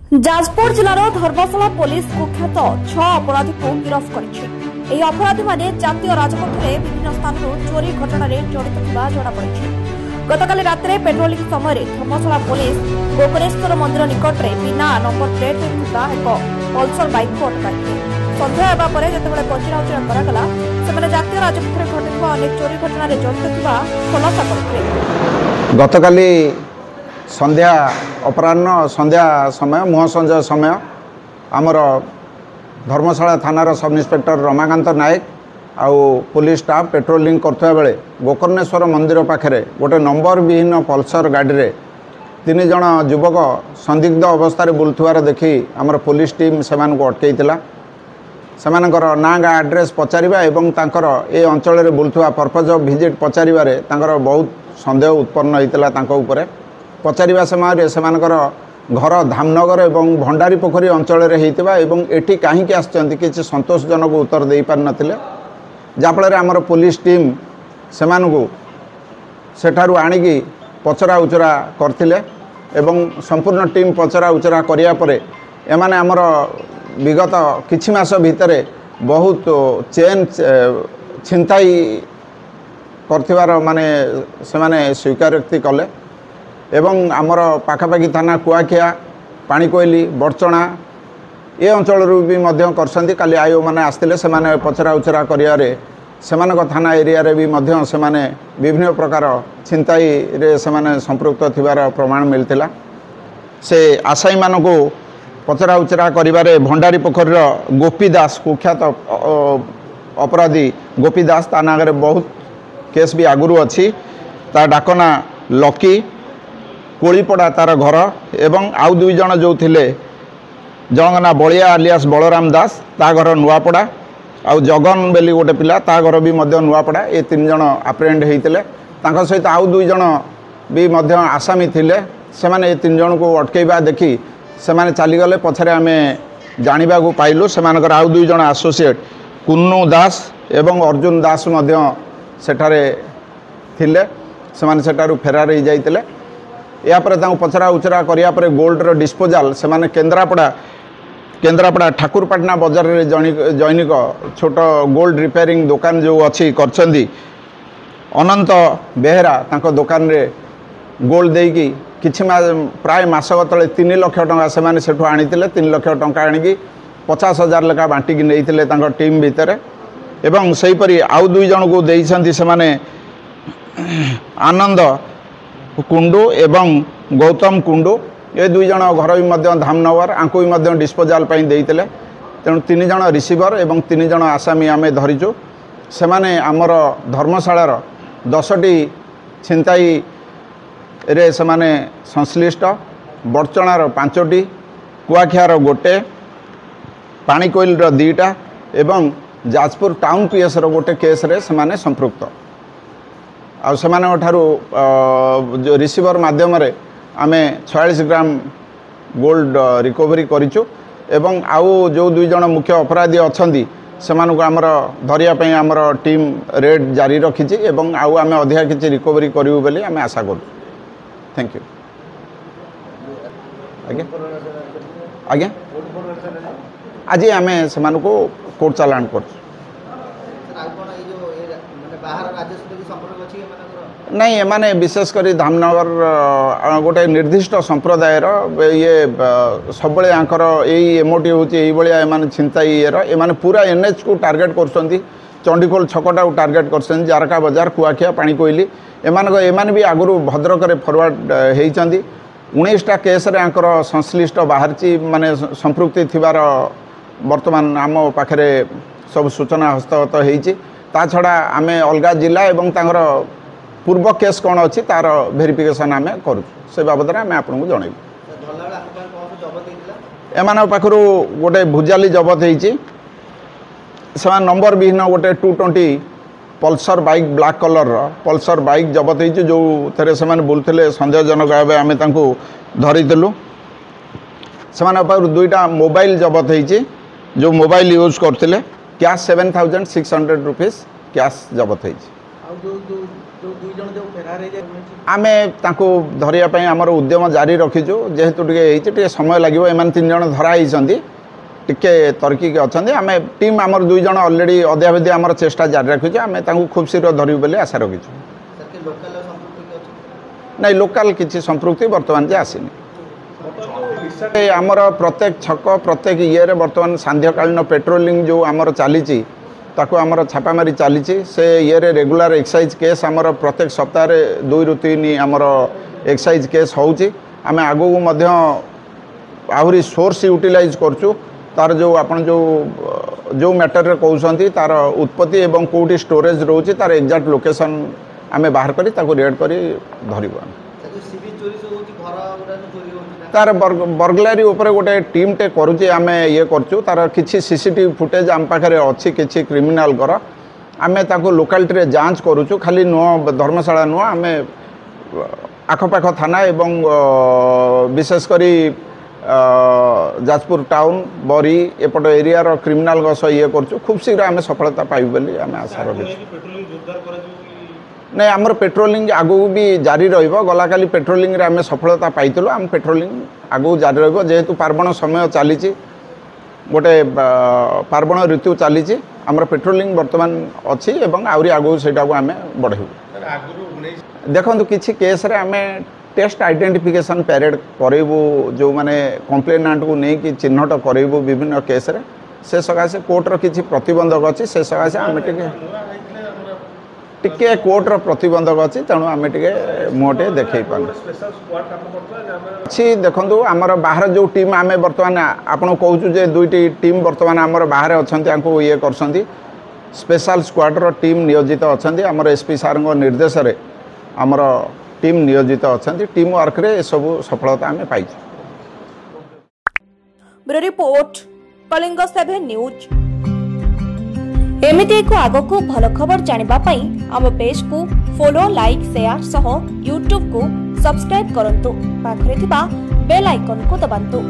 जाजपुर जिलार धर्मशाला police कुख्यात 6 अपराधी को गिरफ्त कर अपराधी माने जातीय राजपथ में विभिन्न स्थान चोरी घटना जड़ित जमापड़ी। गतकाली रात पेट्रोलिंग समय धर्मशाला पुलिस गोकर्णेश्वर मंदिर निकट में बिना नंबर प्लेट एक पल्सर बाइक को अटकाई। सन्ध्या होगा जिते पचराउचरा कराला जातीय राजपथ में घटुवा अनेक चोरी घटना जड़ित खुलासा करते। गतकाली संध्या अपराह्न संध्या समय मुह संजय समय आमर धर्मशाला थानार सब इन्स्पेक्टर रमाकांत नायक आउ पुलिस स्टाफ पेट्रोलिंग करते बेले गोकर्णेश्वर मंदिर पाखे गोटे नंबर विहीन पल्सर गाड़ी रे 3 जन युवक संदिग्ध अवस्था बुलुवार देखी आमर पुलिस टीम से अटकईला। सेमानकर ना गा एड्रेस पचारिबा एवं तांकर ए अंचल रे बुलुवा पर्पज ऑफ विजिट पचारिबारे तांकर बहुत संदेह उत्पन्न होइतला। तांको उपरे पचारिबा समय सेमानकर घर धामनगर एवं भंडारी पोखरी अंचल रे हेतिबा एवं एठी काहींकि आछंती किछि संतोषजनक उत्तर देई पार नथिले। जाफଳରେ आमर पुलिस टीम सेमानकु सेठारु आनिकी पचरा उचरा करथिले एवं संपूर्ण टीम पचरा उचरा करिया परे एमाने आमर विगत किछि मास भितरे बहुत चेन छिनताई करथिबार माने सेमाने स्वीकारोक्ति कले एवं आमर पाखापाखि थाना कुआखिया पाणीकोइली बड़चणा ये अंचल भी मध्य करसंती। काली आयो माने आस्तिले सेमाने पचरा उचरा करियारे सेमानक थाना एरिया रे भी मध्य सेमाने विभिन्न प्रकार छिनताई रे सेमाने संपृक्त थिबार प्रमाण मिलतिला। से आसाई मानको पचरा उचरा करिबारे भंडारी पोखरीर गोपी दास कुख्यात अपराधी गोपी दास ता नागरे बहुत केस भी आगुरु अछि। ता डाकना लकी कोड़ीपड़ा तार घर एवं आउ 2 जन जो थिले जंग ना बलिया आलियास बलराम दास ता घर नुआपड़ा आउ जगन बेली गोटे पिला ता घर भी मध्य नुआपड़ा ये 3 जन आप्रेहेंड होइतिले। तांका सहित आउ 2 जन भी मध्य आसामी थिले। सेमाने 3 जन को अटकेबा देखी सेमाने चली गले। पछरे आमे जानिबा को पाइलु सेमानकर आउ 2 जन एसोसिएट कुन्नू दास एवं अर्जुन दास मध्य सेठारे थिले। सेमाने सेठारु फेरार हो जाइतिले। यापर पचरा उचरा करिया परे गोल्डर डिस्पोजाल सेमाने केन्द्रापड़ा ठाकुरपाटना बजार रे जैनिक छोट गोल्ड रिपेयरिंग दुकान जो अच्छी करछंदी अनंत बेहरा तांको दुकान रे गोल्ड देकी किछि प्राय मासक तले 3 लाख टंका सेमाने सेठु आनितिले। 3 लाख टंका आनिकी 50,000 लेखा बांटिकी नेइतिले तांको टीम भितरे एवं सही परी आउ 2 जन को देइछंती सेमाने आनंद कुंडू एवं गौतम कुंडू ये 2 जन घर भी मध्य धामनगर आंको भी मध्य डिस्पोजाल पाई देइतिले। तेणु 3 जन रिसीवर एवं 3 जन आसामी आमे धरिचु। सेमाने आमर धर्मशालार 10टी छिनताई रे सेमाने संश्लिष्ट बड़चणार 5टी कुआखियार 1 पाणीकोइल 2टा एवं जाजपुर टाउन पीएस गोटे केस रे सेमाने संपृक्त आ जो रिसीवर माध्यम आमे 46 ग्राम गोल्ड रिकवरी करिचु एवं आउ जो 2 जन मुख्य अपराधी अछंती सेमानकु आमर धरिया पई आमर टीम रेड जारी रखिछि एवं आउ आमे अधिका किछि रिकवरी करिवु बेले आमे आशा करू। Thank you. आज्ञा आज्ञा आज आमे सेमानकु कोर्ट चालान करछु। नहीं एमाने विशेषकर धामनगर गोटे निर्दिष्ट संप्रदायर ये सब आंकर यही एमओटी होने छिनताई ये पूरा एनएच को टार्गेट कर चंडीखोल छकटा को टार्गेट कर जारका बजार कुआखिया पाणीकोइली एमान भी आगुरी भद्रक फरवर्ड होती 19टा केस रे आंकर संश्लिष्ट बाहरी माने संपृक्ति थिबार वर्तमान आम पाखे सब सूचना हस्तगत होती। ता छड़ा आमे अलगा जिला एवं तांकर पूर्व केस कौन अच्छी तार भेरिफिकेशन आम करूँ से बाबद में आपको जनइबू। एम पाखु गोटे भुजाली जबत होती नंबर विहीन गोटे 220 Pulsar bike black colour Pulsar bike जबत होती जो थे से बुलते सन्देहजनक भाव आम धरीलु। से 2टा मोबाइल जबत होती जो मोबाइल यूज करते कैश 7,600 रुपीज कैश जबत होती। आमे तांको धरिया पई हमर उद्यम जारी रखिछु जेहेतु टिके समय लागिवो एमान 3 जण धरा आइसंती टिके तर्की के अछंती आमे टीम हमर 2 जण ऑलरेडी अध्यावधि हमर चेष्टा जारी रखिछु आमे तांको खूब शीघ्र धरिबो बोली आशा रखिछु नहीं लोकल किसी संपृक्ति बर्तमान जे आसीनी आमर प्रत्येक छक प्रत्येक ये बर्तमान सांध्यकालीन पेट्रोलिंग जो आमर चली ताको आमर छापामारी चली से ये रेगुलर एक्साइज केस आमर प्रत्येक सप्ताह 2 ରୁ 3 आमर एक्साइज केस होउची आमे आगो मध्य आहुरी सोर्स यूटिलाइज करचु तार जो आपण जो मैटर रे कहउसंती तार उत्पत्ति एवं कोठी स्टोरेज रोची तार एग्जैक्ट लोकेशन आमे बाहर करी ताको रेड करी धरिबो तार बर्गलारी ऊपर गोटे टीम टे करुचे आमे ये करचु तार किछि सीसीटीवी फुटेज आम पाखरे अछि किछि क्रिमिनल कर आमे ताको लोकालिटी रे जांच करुचु खाली नो धर्मशाला नो आमे आखपाख थाना एवं विशेष करी जाजपुर टाउन बरी एपट एरिया रो क्रिमिनल गस ये करचु खूब शीघ्र आमे सफलता पाइबो बोली आमे आशा रखिछु नहीं आमर पेट्रोलिंग आगू भी जारी रहिबो गला काली पेट्रोलिंग रे आमे सफलता पाइतलो आम पेट्रोलिंग आगू जारी रहिबो जेहेतु पार्वण समय चलीची गोटे पार्वण ऋतु चलीची आमर पेट्रोलिंग वर्तमान अछि एवं आउरी आगू सेटा को आमे बढ़ेबो देखंतु किछि केस रे आमे टेस्ट आइडेंटिफिकेशन पेरियड करेबो जो माने कंप्लेनेंट को नै कि चिन्हट करेबो विभिन्न केस रे से सकासे कोर्ट रो किछि प्रतिबंधक अछि से सकासे आमे टिके कोर्ट रो प्रतिबंधक अछि तेणु आमे टिके मोटे देखै पान छी देखंतु हमर बाहर जो टीम आमे वर्तमान आपण कहउछु जे दुईटी टीम वर्तमान हमर बाहर अछंती आंको ये करसंती स्पेशल स्क्वाड रो टीम नियोजित अछंती हमर एसपी सार को निर्देश रे हमर टीम नियोजित अछंती टीम वर्क रे सब सफलता आमे पाइछु ब्यूरो रिपोर्ट कलिंग 7 न्यूज एमिति एक आगो को भल खबर जानिबा पई आम पेज को फॉलो लाइक शेयर सह यूट्यूब को सब्सक्राइब करंतु पाखरे थिबा बेल आइकन को दबांतु।